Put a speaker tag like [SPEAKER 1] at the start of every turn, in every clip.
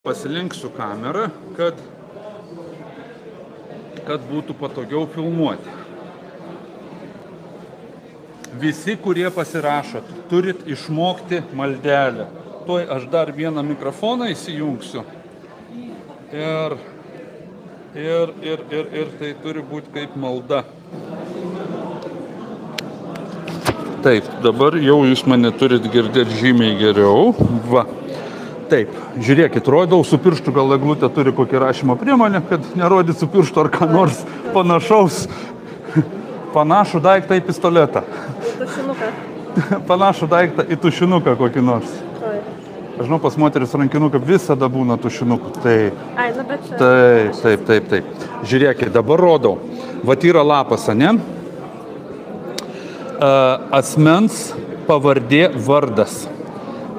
[SPEAKER 1] Pasilinksiu kamerą, kad būtų patogiau filmuoti. Visi, kurie pasirašot, turit išmokti maldelę. Tuoj aš dar vieną mikrofoną įsijungsiu. Ir tai turi būti kaip malda. Taip, dabar jau jūs mane turit girdėti žymiai geriau. Va. Taip, žiūrėkit, rodau su pirštu, gal eglutė turi kokį rašymo priemonę, kad nerodyt su pirštu ar ką nors panašaus. Panašų daiktą į pistoletą.
[SPEAKER 2] Tušinuką.
[SPEAKER 1] Panašų daiktą į tušinuką kokį nors. Aš žinau, pas moteris rankinuką visada būna tušinukų. Taip. Žiūrėkit, dabar rodau. Vat yra lapas, ane? Asmens pavardė vardas.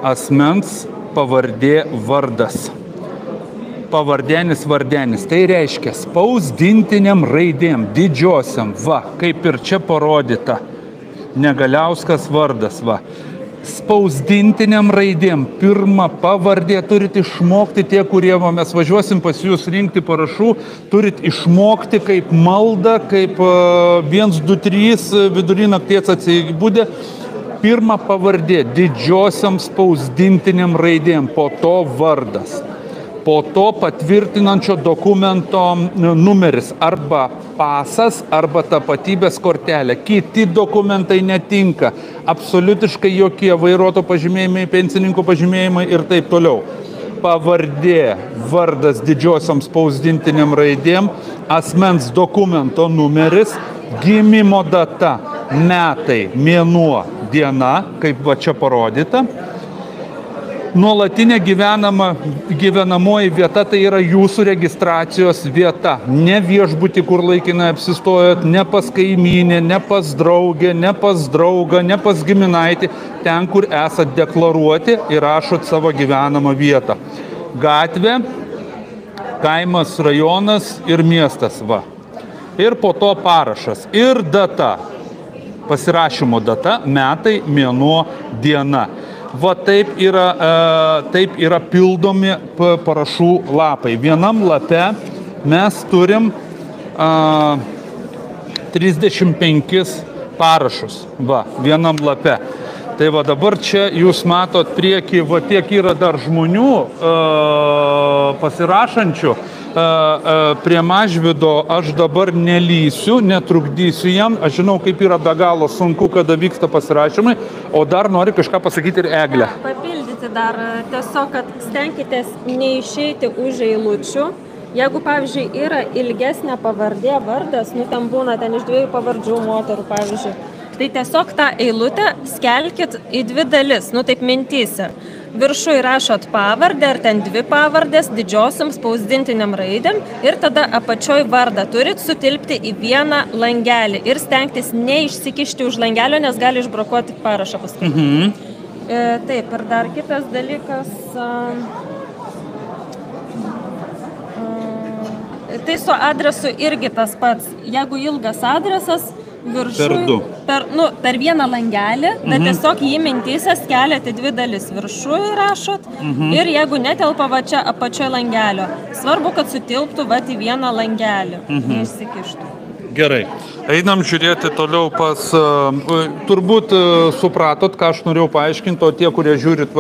[SPEAKER 1] Asmens pavardė vardas. Pavardėnis vardenis. Tai reiškia spausdintiniam raidėm, didžiosiam. Va, kaip ir čia parodyta. Negaliauskas vardas, va. Spausdintiniam raidėm. Pirmą pavardę turit išmokti tie, kurie mes važiuosim pas jūs rinkti parašų. Turit išmokti kaip maldą, kaip 1, 2, 3 vidury nakties atsibūdę. Pirma pavardė didžiosiam spausdintiniam raidėm, po to vardas. Po to patvirtinančio dokumento numeris arba pasas, arba tapatybės kortelė. Kiti dokumentai netinka. Absoliutiškai jokie vairuotojo pažymėjimai, pensininko pažymėjimai ir taip toliau. Pavardė, vardas didžiosiam spausdintiniam raidėm, asmens dokumento numeris, gimimo data, metai, mėnuo, diena, kaip va čia parodyta. Nuolatinė gyvenamoji vieta, tai yra jūsų registracijos vieta. Ne viešbutį, kur laikinai apsistojot, ne pas kaimynę, ne pas draugę, ne pas draugą, ne pas giminaitį. Ten, kur esat deklaruoti, įrašot savo gyvenamą vietą. Gatvė, kaimas, rajonas ir miestas, va. Ir po to parašas. Ir data. Pasirašymo data, metai, mėnuo, diena. Va taip yra pildomi parašų lapai. Vienam lape mes turim 35 parašus. Va, vienam lape. Tai va dabar čia jūs matot priekį, va tiek yra dar žmonių pasirašančių. Prie Mažvydo aš dabar nelysiu, netrukdysiu jam. Aš žinau, kaip yra be galo sunku, kada vyksta pasirašymai, o dar nori kažką pasakyti ir Eglė.
[SPEAKER 2] Papildyti dar tiesiog, kad stenkitės neišeiti už eilučių. Jeigu, pavyzdžiui, yra ilgesnė pavardė vardas, ten būna ten iš 2 pavardžių moterų, pavyzdžiui, tai tiesiog tą eilutę skelkit į 2 dalis, taip mintyse. Viršui rašot pavardę, ar ten 2 pavardės, didžiosiam spausdintiniam raidėm ir tada apačioj vardą turit sutilpti į vieną langelį ir stengtis neišsikišti už langelio, nes gali išbrokuoti parašą paskui. Taip, ir dar kitas dalykas, tai su adresu irgi tas pats. Jeigu ilgas adresas, viršui, per vieną langelį, bet tiesiog jį mintyse skeliate 2 dalis. Viršui rašot ir jeigu netelpa va čia apačioje langelio, svarbu, kad sutilptų va į vieną langelį, neišsikištų.
[SPEAKER 1] Gerai, einam žiūrėti toliau pas, turbūt supratot, ką aš norėjau paaiškinti, o tie, kurie žiūrit,